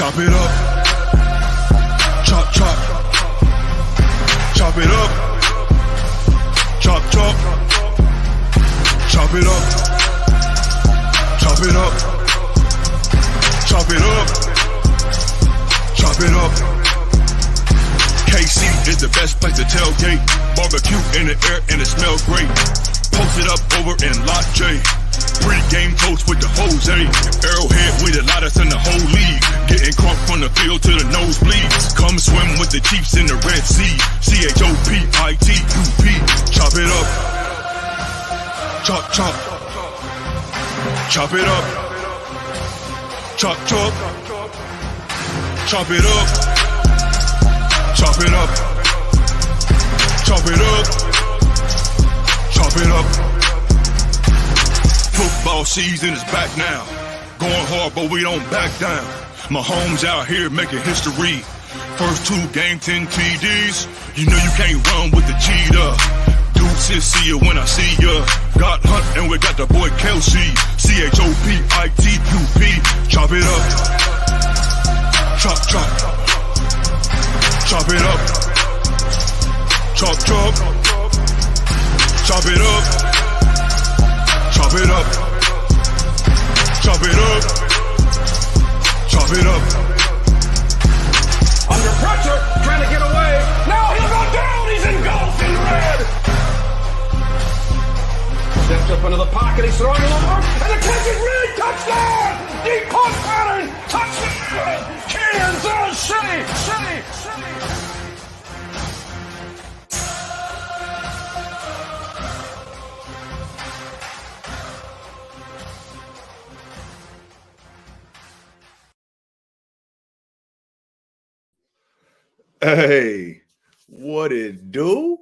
Chop it up. Chop, chop. Chop it up. Chop, chop. Chop it up. Chop it up. Chop it up. Chop it up. KC is the best place to tailgate. Barbecue in the air and it smells great. Post it up over in Lot J. Pre-game coach with the Jose. Arrowhead, we the loudest in the whole league. Getting caught from the field to the nosebleeds. Come swim with the Chiefs in the Red Sea. CHOPITUP. Chop it up. Chop, chop. Chop it up. Chop, chop. Chop it up. Chop it up. Chop it up. Chop it up. Football season is back now. Going hard, but we don't back down. Mahomes out here making history. First 2 game 10 TDs. You know you can't run with the cheetah. Deuces, see you when I see ya. Got Hunt and we got the boy Kelsey. CHOPITUP. Chop it up. Chop, chop. Chop it up. Chop, chop. Chop it up. Chop it up. Chop it up. Chop it up. Under pressure, trying to get away. Now he'll go down. He's engulfed in red. Steps up into the pocket. He's throwing long. And the catch is made. Touchdown. Deep punt pattern. Touchdown. Kansas City. Hey, what it do?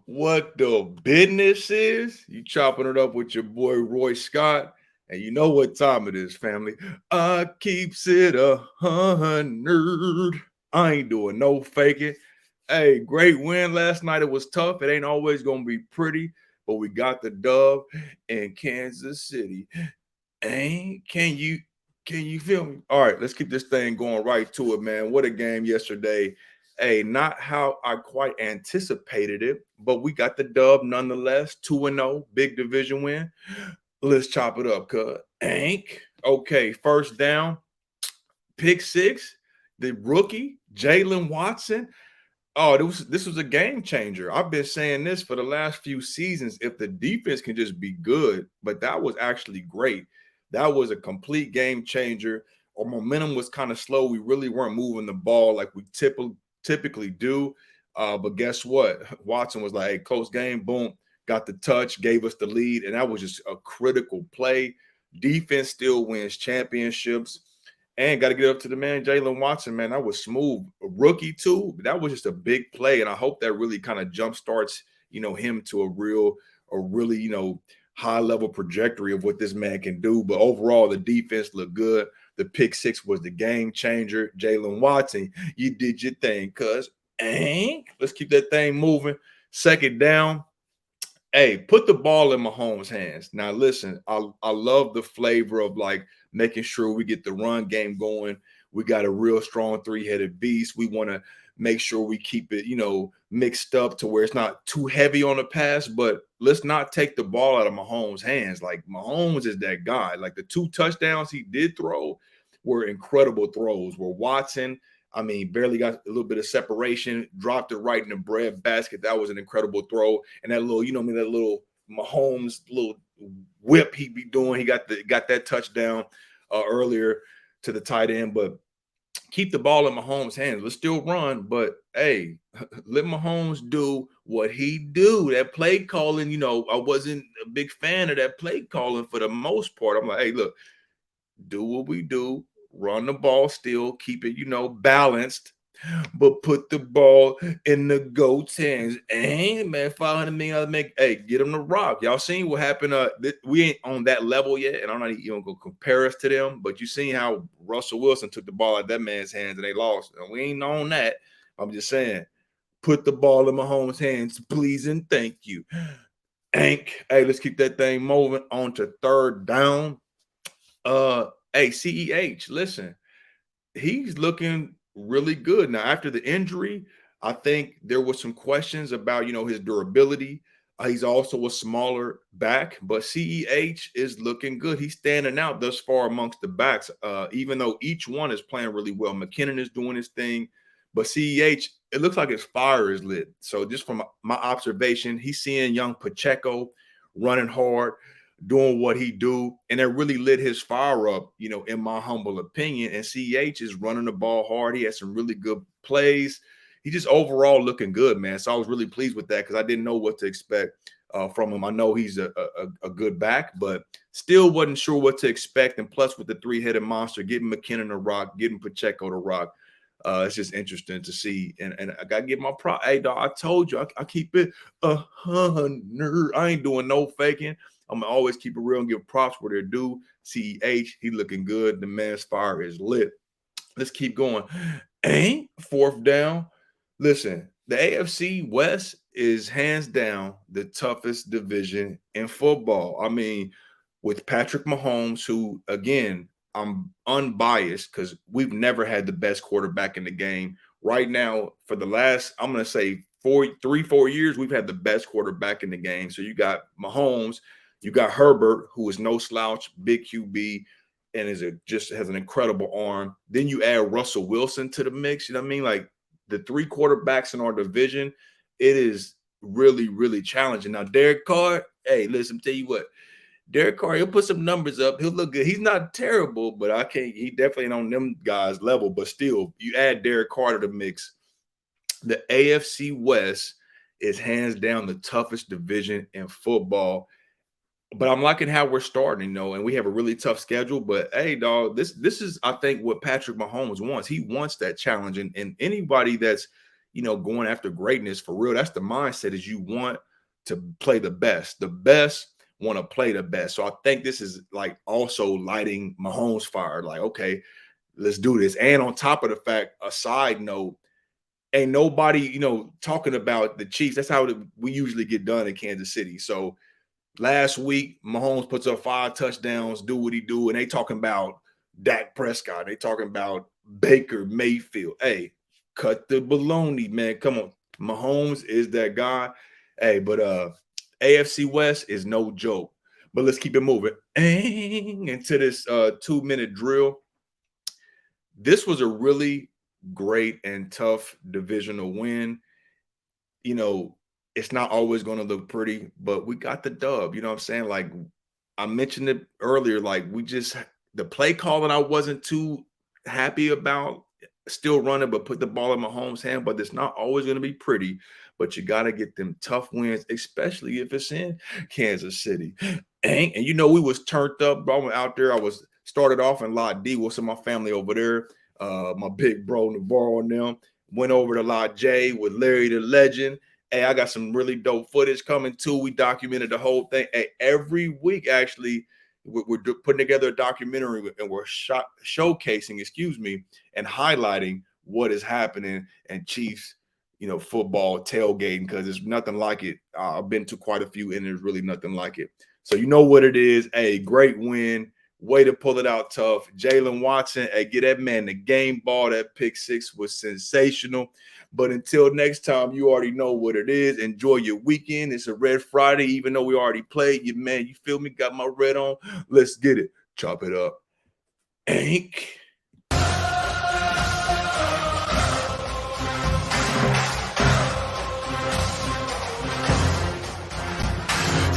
What the business is? You chopping it up with your boy Roy Scott, and you know what time it is, family. I keeps it 100. I ain't doing no faking. Hey, great win last night. It was tough. It ain't always gonna be pretty, but we got the dub in Kansas City. Can you feel me? All right, let's keep this thing going right to it, man. What a game yesterday. Hey, not how I quite anticipated it, but we got the dub nonetheless. 2-0, big division win. Let's chop it up, cuz. Okay, first down, pick 6, the rookie, Jalen Watson. Oh, this was a game changer. I've been saying this for the last few seasons. If the defense can just be good, but that was actually great. That was a complete game changer. Our momentum was kind of slow. We really weren't moving the ball like we typically do. But guess what? Watson was like, hey, close game, boom, got the touch, gave us the lead, and that was just a critical play. Defense still wins championships. And got to get up to the man, Jalen Watson, man. That was smooth. A rookie, too. But that was just a big play, and I hope that really kind of jumpstarts, him to a really, high-level trajectory of what this man can do. But overall, the defense looked good. The pick 6 was the game changer. Jalen Watson, you did your thing, cuz. Let's keep that thing moving. Second down. Hey, put the ball in Mahomes' hands. Now, listen, I love the flavor of, making sure we get the run game going. We got a real strong 3-headed beast. We want to make sure we keep it, mixed up to where it's not too heavy on the pass, but let's not take the ball out of Mahomes' hands. Like, Mahomes is that guy. Like, the 2 touchdowns he did throw were incredible throws, where Watson, barely got a little bit of separation, dropped it right in the bread basket. That was an incredible throw. And that little, that little Mahomes little whip he be doing. He got that touchdown earlier to the tight end, but keep the ball in Mahomes' hands. Let's still run, but hey, let Mahomes do what he do. That play calling, I wasn't a big fan of that play calling for the most part. I'm like, hey, look, do what we do, run the ball still, keep it, balanced, but put the ball in the GOAT's hands. And man, $500 million get them the rock. Y'all seen what happened? We ain't on that level yet, and I'm not even gonna compare us to them. But you seen how Russell Wilson took the ball out of that man's hands and they lost. And we ain't on that. I'm just saying, put the ball in Mahomes' hands, please and thank you. Hey, let's keep that thing moving on to third down. CEH, listen. he's looking really good. Now, after the injury, I think there was some questions about, his durability. He's also a smaller back, but CEH is looking good. He's standing out thus far amongst the backs, even though each one is playing really well. McKinnon is doing his thing, but CEH, it looks like his fire is lit. So just from my observation, he's seeing young Pacheco running hard, doing what he do, and it really lit his fire up, in my humble opinion. And CEH is running the ball hard. He has some really good plays. He just overall looking good, man. So I was really pleased with that because I didn't know what to expect from him. I know he's a good back, but still wasn't sure what to expect. And plus with the three-headed monster, getting McKinnon to rock, getting Pacheco to rock, it's just interesting to see. And I got to give my prop. Hey, dog, I told you, I keep it 100. I ain't doing no faking. I'm going to always keep it real and give props where they're due. CEH, he looking good. The man's fire is lit. Let's keep going. Fourth down. Listen, the AFC West is hands down the toughest division in football. I mean, with Patrick Mahomes, who, again, I'm unbiased because we've never had the best quarterback in the game. Right now, for the last, I'm going to say 4 years, we've had the best quarterback in the game. So you got Mahomes, you got Herbert, who is no slouch, big QB, and just has an incredible arm. Then you add Russell Wilson to the mix. You know what I mean? Like, the three quarterbacks in our division, it is really, really challenging. Now, Derek Carr, hey, listen, tell you what, Derek Carr, he'll put some numbers up. He'll look good. He's not terrible, but he definitely ain't on them guys' level. But still, you add Derek Carr to the mix. The AFC West is hands down the toughest division in football. But I'm liking how we're starting, and we have a really tough schedule. But hey, dog, this is, I think, what Patrick Mahomes wants. He wants that challenge, and anybody that's, going after greatness for real, that's the mindset. Is you want to play the best. The best want to play the best. So I think this is like also lighting Mahomes' fire. Like, okay, let's do this. And on top of the fact, a side note, ain't nobody, talking about the Chiefs. That's how we usually get done in Kansas City. So last week, Mahomes puts up 5 touchdowns, do what he do, and they talking about Dak Prescott. They talking about Baker Mayfield. Hey, cut the baloney, man. Come on. Mahomes is that guy. Hey, but AFC West is no joke. But let's keep it moving. Into this 2-minute drill. This was a really great and tough divisional win. It's not always going to look pretty, but we got the dub. You know what I'm saying? Like I mentioned it earlier, like the play calling I wasn't too happy about, still running, but put the ball in Mahomes' hand. But it's not always going to be pretty, but you got to get them tough wins, especially if it's in Kansas City. And we was turned up, bro. I went out there. I was started off in Lot D with some of my family over there. My big bro, Navarro, and them. Went over to Lot J with Larry the Legend. Hey, I got some really dope footage coming too. We documented the whole thing. Hey, every week, actually, we're putting together a documentary and we're showcasing, and highlighting what is happening in Chiefs, football tailgating, because there's nothing like it. I've been to quite a few, and there's really nothing like it. So you know what it is. Hey, great win. Way to pull it out tough. Jalen Watson, hey, get that man the game ball. That pick 6 was sensational. But until next time, you already know what it is. Enjoy your weekend. It's a Red Friday, even though we already played. You feel me? Got my red on. Let's get it. Chop it up. Ink.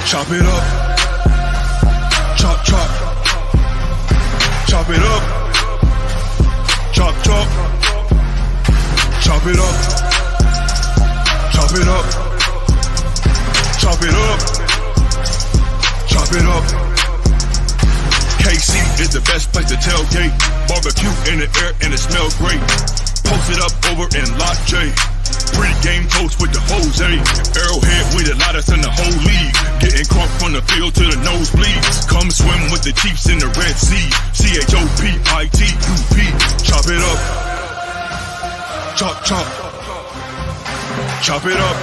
Chop it up. Chop, chop. Chop it up. Chop, chop. Chop it up. Chop it up. Chop it up. Chop it up. KC is the best place to tailgate. Barbecue in the air and it smells great. Post it up over in Lot J. Pre-game toast with the Jose. Arrowhead, we the loudest in the whole league. Getting crunk from the field to the nosebleeds. Come swim with the Chiefs in the Red Sea. CHOPITUP. Chop it up. Chop, chop. Chop it up.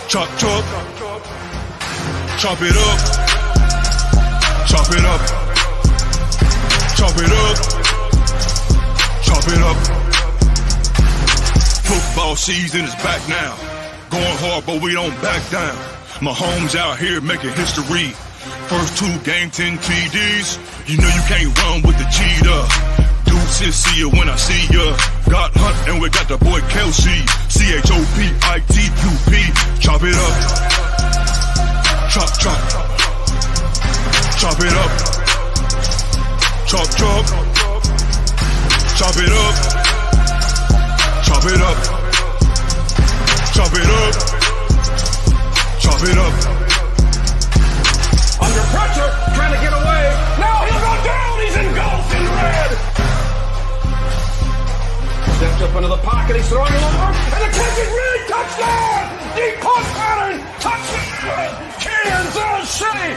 Chop, chop. Chop it up. Chop it up. Chop it up. chop it up. Football season is back now. Going hard, but we don't back down. Mahomes out here making history. First 2 games, 10 TDs. You know you can't run with the cheetah. Deuces, see you when I see ya. Got Hunt and we got the boy Kelsey. CHOPITUP. Chop it up. Chop, chop. Chop it up. Chop, chop. Chop it up. Chop it up. Chop it up. Chop it up. Under pressure, trying to get away. Now he'll go down. He's engulfed in red. Steps up into the pocket. He's throwing it over. And the catch is Reed. Touchdown. Deep punt pattern. Touchdown. Kansas City.